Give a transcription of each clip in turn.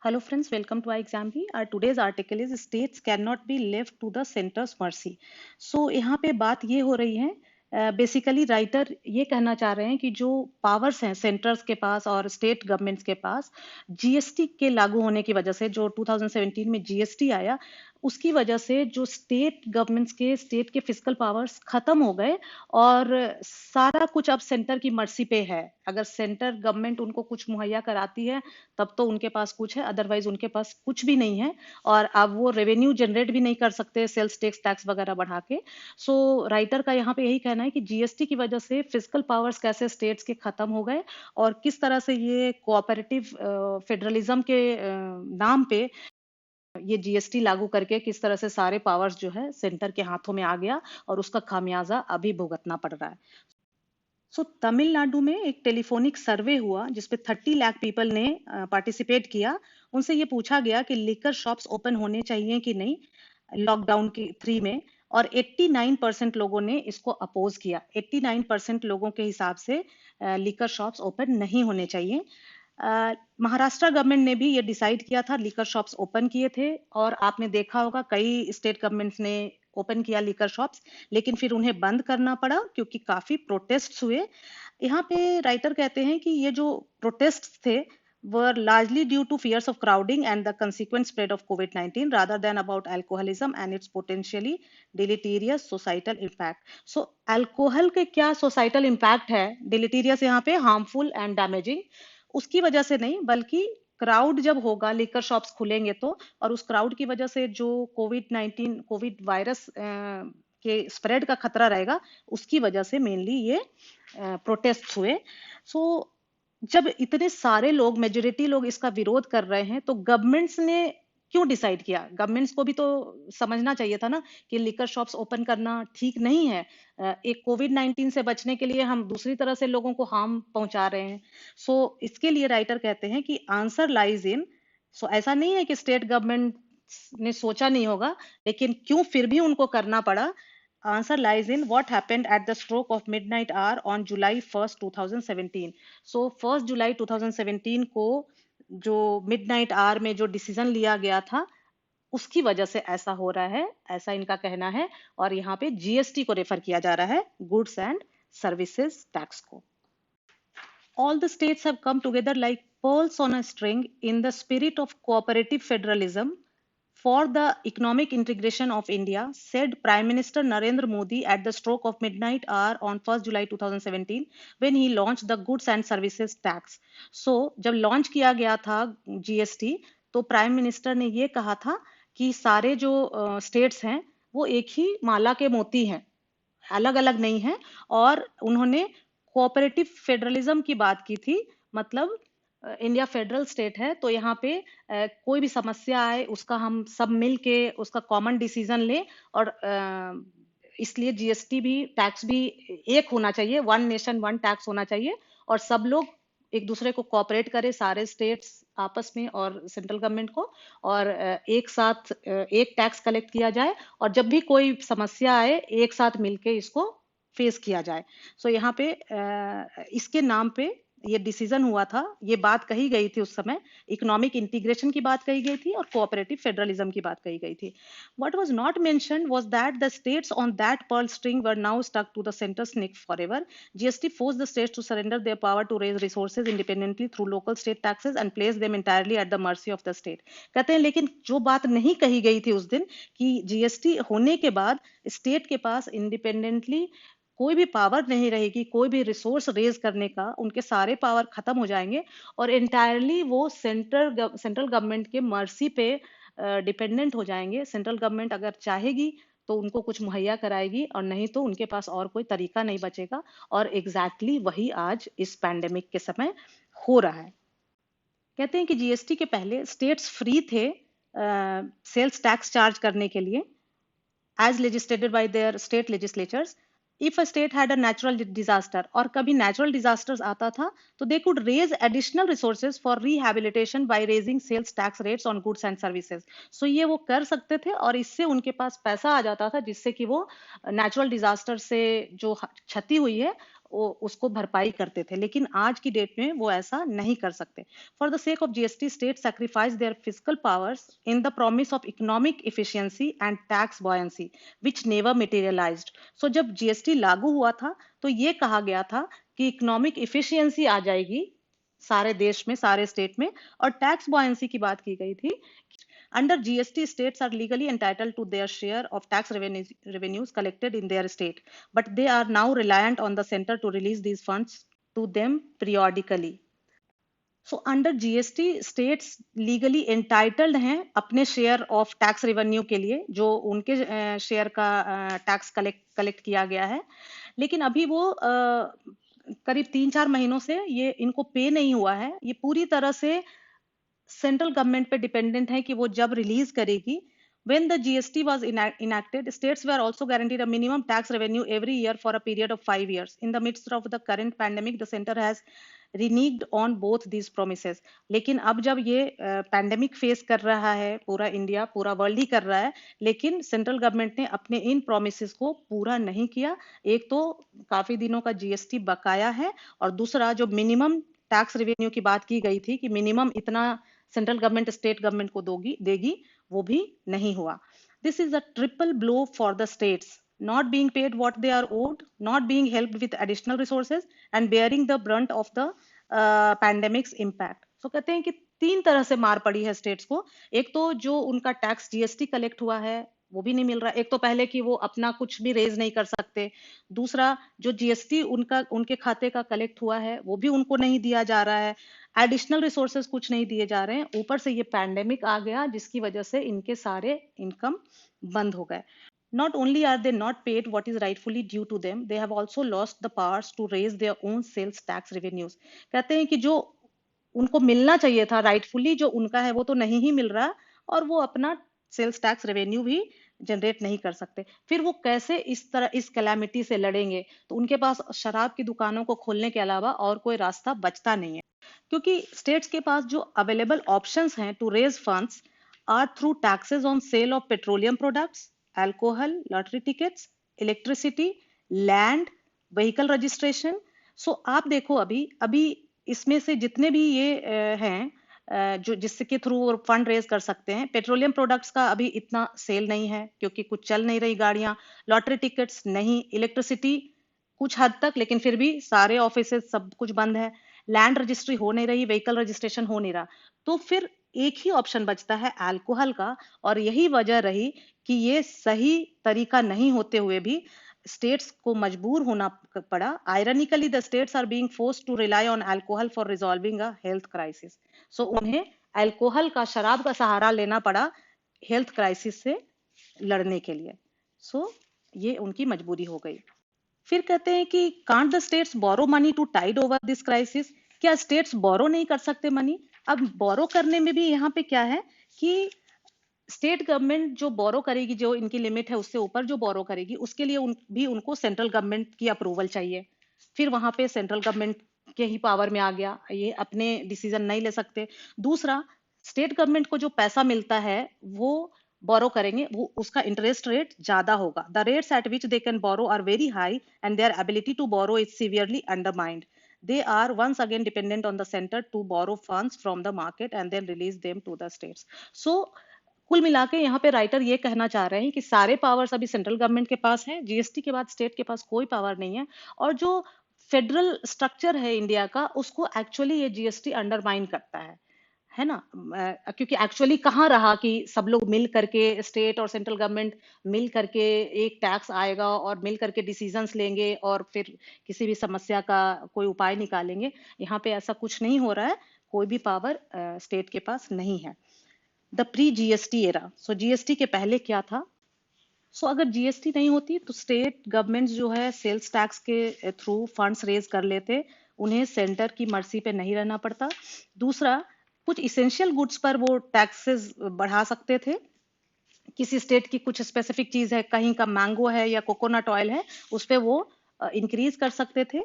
Hello friends, welcome to iExamP. Our today's article is states cannot be left to the center's mercy. So यहाँ पे बात ये हो रही है बेसिकली राइटर ये कहना चाह रहे हैं कि जो पावर्स हैं सेंटर्स के पास और स्टेट गवर्नमेंट्स के पास जीएसटी के लागू होने की वजह से जो 2017 में जीएसटी आया उसकी वजह से जो स्टेट के फिजिकल पावर्स खत्म हो गए और सारा कुछ अब सेंटर की मर्जी पे है। अगर सेंटर गवर्नमेंट उनको कुछ मुहैया कराती है तब तो उनके पास कुछ है, अदरवाइज उनके पास कुछ भी नहीं है और अब वो रेवेन्यू जनरेट भी नहीं कर सकते सेल्स टैक्स टैक्स वगैरह बढ़ा के। सो राइटर का यहाँ पे यही कहना है कि जीएसटी की वजह से फिजिकल पावर्स कैसे स्टेट्स के खत्म हो गए और किस तरह से ये कोऑपरेटिव फेडरलिज्म के नाम पे ये जीएसटी लागू करके किस तरह से सारे पावर्स जो है सेंटर के हाथों में आ गया और उसका खामियाजा अभी भुगतना पड़ रहा है। तमिलनाडु में एक टेलीफोनिक सर्वे हुआ जिसपे 30 लाख पीपल ने पार्टिसिपेट किया। उनसे ये पूछा गया कि लिकर शॉप्स ओपन होने चाहिए कि नहीं लॉकडाउन की 3 में, और 89% लोगों ने इसको अपोज किया। 89% लोगों के हिसाब से लिकर शॉप्स ओपन नहीं होने चाहिए। महाराष्ट्र गवर्नमेंट ने भी ये डिसाइड किया था, लिकर शॉप्स ओपन किए थे और आपने देखा होगा कई स्टेट गवर्नमेंट्स ने ओपन किया लिकर शॉप्स, लेकिन फिर उन्हें बंद करना पड़ा क्योंकि काफी प्रोटेस्ट हुए। यहाँ पे राइटर कहते हैं कि ये जो प्रोटेस्ट थे were largely due to fears of crowding and the consequent spread of COVID-19 rather than about alcoholism and its potentially deleterious societal impact. So, alcohol के क्या societal impact है deleterious यहाँ पे harmful and damaging, उसकी वजह से नहीं बल्कि क्राउड जब होगा लिकर शॉप्स खुलेंगे तो, और उस क्राउड की वजह से जो कोविड वायरस के स्प्रेड का खतरा रहेगा उसकी वजह से मेनली ये प्रोटेस्ट हुए। सो जब इतने सारे लोग मेजोरिटी लोग इसका विरोध कर रहे हैं तो गवर्नमेंट्स ने क्यों डिसाइड किया? गवर्नमेंट्स को भी तो समझना चाहिए था ना कि लिकर शॉप्स ओपन करना ठीक नहीं है। एक कोविड-19 से बचने के लिए हम दूसरी तरह से लोगों को हार्म पहुंचा रहे हैं। सो इसके लिए राइटर कहते हैं कि आंसर लाइज इन, सो ऐसा नहीं है कि स्टेट गवर्नमेंट ने सोचा नहीं होगा, लेकिन क्यों फिर भी उनको करना पड़ा। Answer lies in what happened at the stroke of midnight hour on July 1st, 2017. So 1st July 2017 को जो मिडनाइट आवर में जो डिसीजन लिया गया था उसकी वजह से ऐसा हो रहा है, ऐसा इनका कहना है। और यहाँ पे जीएसटी को रेफर किया जा रहा है, गुड्स एंड सर्विसेज टैक्स को। All the states have come together like pearls on a string in the spirit of cooperative federalism for the economic integration of India, said Prime Minister Narendra Modi at the stroke of midnight hour on 1st July 2017 when he launched the Goods and Services Tax. So, जब launch किया गया था GST तो prime minister ने ये कहा था कि सारे जो स्टेट्स हैं वो एक ही माला के मोती हैं, अलग अलग नहीं है। और उन्होंने कोऑपरेटिव फेडरलिज्म की बात की थी, मतलब इंडिया फेडरल स्टेट है तो यहाँ पे कोई भी समस्या आए उसका हम सब मिल के उसका कॉमन डिसीजन ले, और इसलिए जीएसटी भी टैक्स भी एक होना चाहिए, वन नेशन वन टैक्स होना चाहिए और सब लोग एक दूसरे को कोऑपरेट करे, सारे स्टेट्स आपस में और सेंट्रल गवर्नमेंट को, और एक साथ एक टैक्स कलेक्ट किया जाए और जब भी कोई समस्या आए एक साथ मिलके इसको फेस किया जाए। सो यहाँ पे इसके नाम पे ये डिसीजन हुआ था, ये बात कही गई थी उस समय, इकोनॉमिक इंटीग्रेशन की बात कही गई थी और कोऑपरेटिव फेडरलिज्म की बात कही गई थी। What was not mentioned was that the states on that pearl string were now stuck to the center's neck forever. GST forced the states to surrender their power to raise resources independently through local state taxes and place them entirely at the mercy of the state. कहते हैं लेकिन जो बात नहीं कही गई थी उस दिन कि जीएसटी होने के बाद स्टेट के पास इंडिपेंडेंटली कोई भी पावर नहीं रहेगी, कोई भी रिसोर्स रेज करने का, उनके सारे पावर खत्म हो जाएंगे और एंटायरली वो सेंट्रल गवर्नमेंट के मर्सी पे डिपेंडेंट हो जाएंगे। सेंट्रल गवर्नमेंट अगर चाहेगी तो उनको कुछ मुहैया कराएगी और नहीं तो उनके पास और कोई तरीका नहीं बचेगा। और एग्जैक्टली वही आज इस पैंडेमिक के समय हो रहा है। कहते हैं कि जीएसटी के पहले स्टेट्स फ्री थे सेल्स टैक्स चार्ज करने के लिए as legislated by their state legislatures. If a state had a natural disaster और कभी natural disasters आता था तो they could raise additional resources for rehabilitation by raising sales tax rates on goods and services. So ये वो कर सकते थे और इससे उनके पास पैसा आ जाता था जिससे कि वो natural disaster से जो क्षति हुई है उसको भरपाई करते थे, लेकिन आज की डेट में वो ऐसा नहीं कर सकते। For the sake of GST state sacrifice their physical powers in the promise of economic efficiency and tax buoyancy which never materialised. So जब जीएसटी लागू हुआ था तो ये कहा गया था कि इकोनॉमिक इफिशियंसी आ जाएगी सारे देश में, सारे स्टेट में, और टैक्स बॉयंसी की बात की गई थी। Under GST, states are legally entitled to their share of tax revenues collected in their state, but they are now reliant on the center to release these funds to them periodically. So under GST, states legally entitled हैं अपने share of tax revenue के लिए, जो उनके share का tax collect किया गया है, लेकिन अभी वो करीब 3-4 महीनों से ये इनको पे नहीं हुआ है। ये पूरी तरह से सेंट्रल गवर्नमेंट पे डिपेंडेंट है कि वो जब रिलीज करेगी। When the GST was enacted, states were also guaranteed a minimum tax revenue every year for a period of 5 years. In the midst of the current pandemic, the center has reneged on both these promises. लेकिन अब जब ये pandemic face कर रहा है, पूरा India, पूरा world ही कर रहा है, लेकिन सेंट्रल गवर्नमेंट ने अपने इन प्रोमिसेस को पूरा नहीं किया। एक तो काफी दिनों का जीएसटी बकाया है, और दूसरा जो मिनिमम टैक्स रेवेन्यू की बात की गई थी कि मिनिमम इतना सेंट्रल गवर्नमेंट स्टेट गवर्नमेंट को देगी, वो भी नहीं हुआ। This is a triple blow for the states, not being paid what they are owed, not being helped with additional resources, and bearing the brunt of the pandemic's impact. So कहते हैं कि 3 तरह से मार पड़ी है स्टेट्स को। एक तो जो उनका टैक्स जीएसटी कलेक्ट हुआ है वो भी नहीं मिल रहा। एक तो पहले कि वो अपना कुछ भी रेज नहीं कर सकते, दूसरा जो जीएसटी उनके खाते का कलेक्ट हुआ है वो भी उनको नहीं दिया जा रहा है, एडिशनल रिसोर्सेज कुछ नहीं दिए जा रहे हैं, ऊपर से ये पैंडेमिक आ गया जिसकी वजह से इनके सारे इनकम बंद हो गए। Not only are they not paid what is rightfully due to them, they have also lost the powers to raise their own sales tax revenues. कहते हैं कि जो उनको मिलना चाहिए था राइटफुली, जो उनका है वो तो नहीं ही मिल रहा, और वो अपना सेल्स टैक्स रेवेन्यू भी जनरेट नहीं कर सकते। फिर वो कैसे इस तरह इस कैलामिटी से लड़ेंगे? तो उनके पास शराब की दुकानों को खोलने के अलावा और कोई रास्ता बचता नहीं है, क्योंकि स्टेट्स के पास जो अवेलेबल ऑप्शंस हैं to raise funds are through taxes on sale of petroleum products, alcohol, lottery tickets, electricity, land, vehicle registration. So आप देखो अभी इसमें से जितने भी ये हैं जो जिसके थ्रू वो फंड रेज कर सकते हैं, पेट्रोलियम प्रोडक्ट्स का अभी इतना सेल नहीं है क्योंकि कुछ चल नहीं रही गाड़ियां, लॉटरी टिकट्स नहीं, इलेक्ट्रिसिटी कुछ हद तक, लेकिन फिर भी सारे ऑफिसेज सब कुछ बंद है, लैंड रजिस्ट्री हो नहीं रही, व्हीकल रजिस्ट्रेशन हो नहीं रहा। तो फिर एक ही ऑप्शन बचता है अल्कोहल का, और यही वजह रही कि ये सही तरीका नहीं होते हुए भी स्टेट्स को मजबूर होना पड़ा। Ironically the states are being forced to rely on alcohol for resolving a health crisis. So उन्हें अल्कोहल का, शराब का सहारा लेना पड़ा हेल्थ क्राइसिस से लड़ने के लिए। सो ये उनकी मजबूरी हो गई। फिर कहते हैं कि can't the states borrow money to tide over this crisis. क्या स्टेट्स बोरो नहीं कर सकते मनी? अब बोरो करने में भी यहाँ पे क्या है कि स्टेट गवर्नमेंट जो बोरो करेगी, जो इनकी लिमिट है उससे ऊपर जो बोरो करेगी, उसके लिए भी उनको सेंट्रल गवर्नमेंट की अप्रूवल चाहिए। फिर वहां पे सेंट्रल गवर्नमेंट के ही पावर में आ गया, ये अपने डिसीजन नहीं ले सकते। दूसरा, स्टेट गवर्नमेंट को जो पैसा मिलता है वो बोरो करेंगे, वो उसका इंटरेस्ट रेट ज्यादा होगा। The rates at which they can borrow are very high and their ability to borrow is severely undermined. They are once again dependent on the center to borrow funds from the market and then release them to the states. So कुल मिला के यहाँ पे writer ये कहना चाह रहे हैं कि सारे पावर्स अभी सेंट्रल गवर्नमेंट के पास है, जीएसटी के बाद स्टेट के पास कोई पावर नहीं है, और जो फेडरल स्ट्रक्चर है इंडिया का उसको एक्चुअली ये जीएसटी अंडरमाइन करता है ना। क्योंकि एक्चुअली कहाँ रहा कि सब लोग मिल करके, स्टेट और सेंट्रल गवर्नमेंट मिल करके एक टैक्स आएगा और मिल करके डिसीजंस लेंगे और फिर किसी भी समस्या का कोई उपाय निकालेंगे। यहाँ पे ऐसा कुछ नहीं हो रहा है, कोई भी पावर स्टेट के पास नहीं है। The pre GST era, so GST के पहले क्या था? सो अगर जीएसटी नहीं होती तो स्टेट गवर्नमेंट जो है सेल्स टैक्स के थ्रू फंड्स रेज कर लेते, उन्हें सेंटर की मर्जी पे नहीं रहना पड़ता। दूसरा, कुछ इसेंशियल गुड्स पर वो टैक्सेस बढ़ा सकते थे। किसी स्टेट की कुछ स्पेसिफिक चीज है, कहीं का मैंगो है या कोकोनट ऑयल है, उस पे वो इंक्रीज कर सकते थे,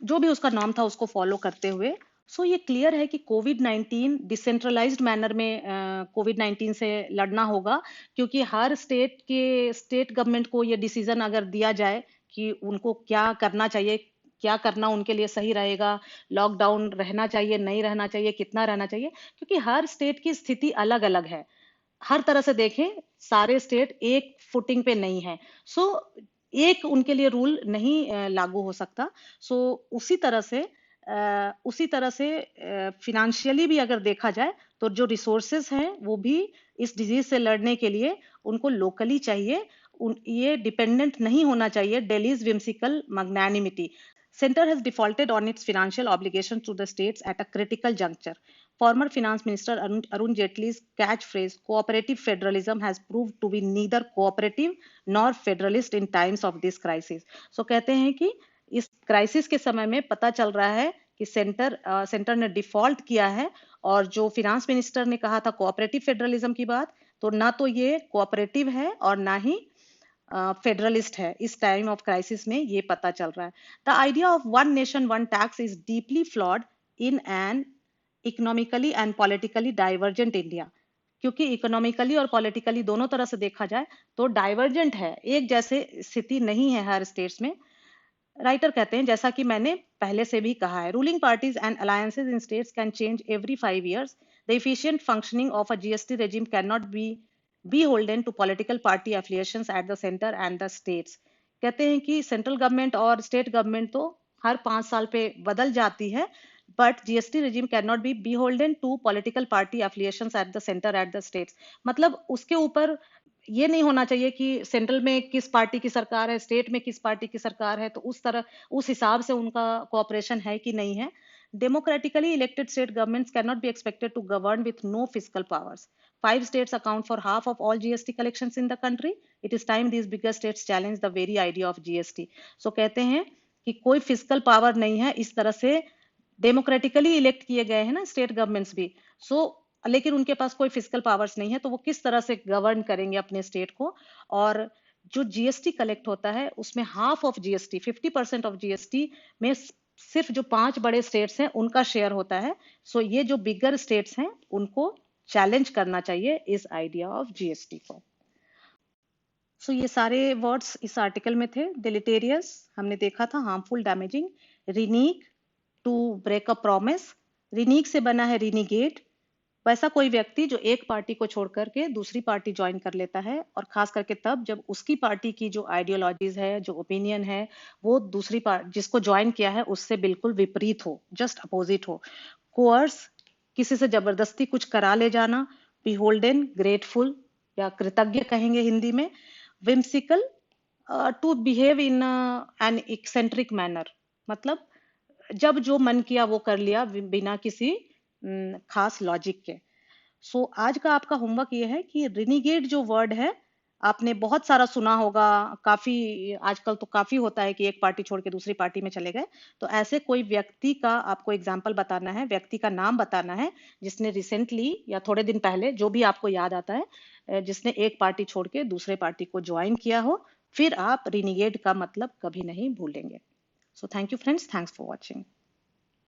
जो भी उसका नाम था उसको फॉलो करते हुए। सो ये क्लियर है कि कोविड-19 डिसेंट्रलाइज्ड मैनर में कोविड-19 से लड़ना होगा, क्योंकि हर स्टेट गवर्नमेंट को ये डिसीजन अगर दिया जाए कि उनको क्या करना चाहिए, क्या करना उनके लिए सही रहेगा, लॉकडाउन रहना चाहिए, नहीं रहना चाहिए, कितना रहना चाहिए, क्योंकि हर स्टेट की स्थिति अलग अलग है। हर तरह से देखें, सारे स्टेट एक फुटिंग पे नहीं है। सो एक उनके लिए रूल नहीं लागू हो सकता। सो उसी तरह से फिनेंशियली भी अगर देखा जाए तो जो रिसोर्सेज हैं वो भी इस डिजीज से लड़ने के लिए उनको लोकली चाहिए। ये डिपेंडेंट नहीं होना चाहिए Delhi's whimsical magnanimity. Center has defaulted on its financial obligations to the states at a critical juncture. Former Finance Minister Arun Jaitley's catchphrase "cooperative federalism" has proved to be neither cooperative nor federalist in times of this crisis. So कहते हैं कि इस crisis के समय में पता चल रहा है कि सेंटर ने डिफॉल्ट किया है, और जो फिनेंस मिनिस्टर ने कहा था कोऑपरेटिव फेडरलिज्म की बात, तो ना तो ये कोऑपरेटिव है और ना ही फेडरलिस्ट है। इस टाइम ऑफ क्राइसिस में ये पता चल रहा है। The idea of one nation one tax is deeply flawed in an economically and politically divergent India. क्योंकि इकोनॉमिकली और पॉलिटिकली दोनों तरह से देखा जाए तो डाइवर्जेंट है, एक जैसे स्थिति नहीं है हर स्टेट्स में। राइटर कहते हैं, जैसा कि मैंने पहले से भी कहा है, ruling parties and alliances in states can change every 5 years. The efficient functioning of a GST regime cannot be beholden to political party affiliations at the center and the states. कहते हैं कि सेंट्रल गवर्नमेंट और state government तो हर 5 साल पे बदल जाती है, but GST regime cannot be beholden to political party affiliations at the center at the states. मतलब उसके ऊपर ये नहीं होना चाहिए कि सेंट्रल में किस पार्टी की सरकार है, स्टेट में किस पार्टी की सरकार है, तो उस हिसाब से उनका कोऑपरेशन है कि नहीं है। Democratically elected state governments cannot be expected to govern with no fiscal powers. 5 states account for half of all GST collections in the country. It is time these bigger states challenge the very idea of GST. So कहते हैं कि कोई physical power नहीं है, इस तरह से democratically elect किए गए हैं ना स्टेट गवर्नमेंट्स भी। लेकिन उनके पास कोई फिजिकल पावर्स नहीं है, तो वो किस तरह से गवर्न करेंगे अपने स्टेट को। और जो जीएसटी कलेक्ट होता है उसमें half of GST 50% of GST में सिर्फ जो 5 बड़े स्टेट्स हैं उनका शेयर होता है। सो ये जो बिगर स्टेट्स हैं उनको चैलेंज करना चाहिए इस आइडिया ऑफ जीएसटी को। सो ये सारे वर्ड्स इस आर्टिकल में थे। डिलिटेरियस हमने देखा था, harmful, damaging. Renege, to break a promise. Renege से बना है रिनीगेट, वैसा कोई व्यक्ति जो एक पार्टी को छोड़ करके दूसरी पार्टी ज्वाइन कर लेता है, और खास करके तब जब उसकी पार्टी की जो आइडियोलॉजीज है, जो ओपिनियन है, वो दूसरी पार्टी जिसको ज्वाइन किया है उससे बिल्कुल विपरीत हो, जस्ट अपोजिट हो। कोअर्स, किसी से जबरदस्ती कुछ करा ले जाना। बिहोल्डन, ग्रेटफुल या कृतज्ञ कहेंगे हिंदी में। Whimsical, to behave in an eccentric manner, मतलब जब जो मन किया वो कर लिया बिना किसी खास लॉजिक के। सो आज का आपका होमवर्क ये है कि रिनीगेट जो वर्ड है आपने बहुत सारा सुना होगा, काफी आजकल तो काफी होता है कि एक पार्टी छोड़ के दूसरी पार्टी में चले गए। तो ऐसे कोई व्यक्ति का आपको एग्जाम्पल बताना है, व्यक्ति का नाम बताना है जिसने रिसेंटली या थोड़े दिन पहले, जो भी आपको याद आता है, जिसने एक पार्टी छोड़ के दूसरे पार्टी को ज्वाइन किया हो। फिर आप रिनीगेट का मतलब कभी नहीं भूलेंगे। So thank you friends, thanks for watching.